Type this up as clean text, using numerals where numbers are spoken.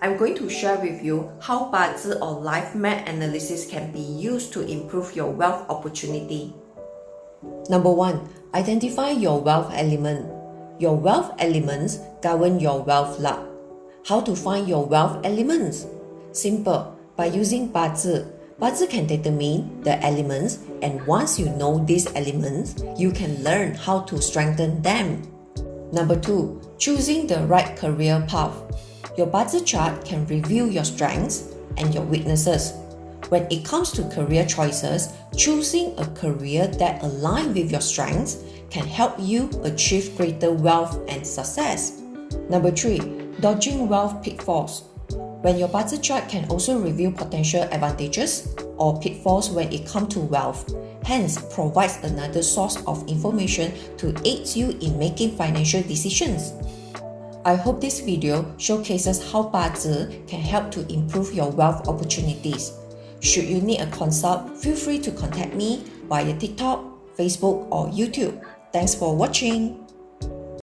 I'm going to share with you how Bazi or life map analysis can be used to improve your wealth opportunity. Number 1. Identify your wealth element. Your wealth elements govern your wealth luck. How to find your wealth elements? Simple, by using Bazi. Bazi can determine the elements, and once you know these elements, you can learn how to strengthen them. Number 2. Choosing the right career path. Your Bazi chart can reveal your strengths and your weaknesses. When it comes to career choices, choosing a career that aligns with your strengths can help you achieve greater wealth and success. Number 3. Dodging wealth pitfalls. When your Bazi chart can also reveal potential advantages or pitfalls when it comes to wealth, hence provides another source of information to aid you in making financial decisions. I hope this video showcases how Bazi can help to improve your wealth opportunities. Should you need a consult, feel free to contact me via TikTok, Facebook, or YouTube. Thanks for watching.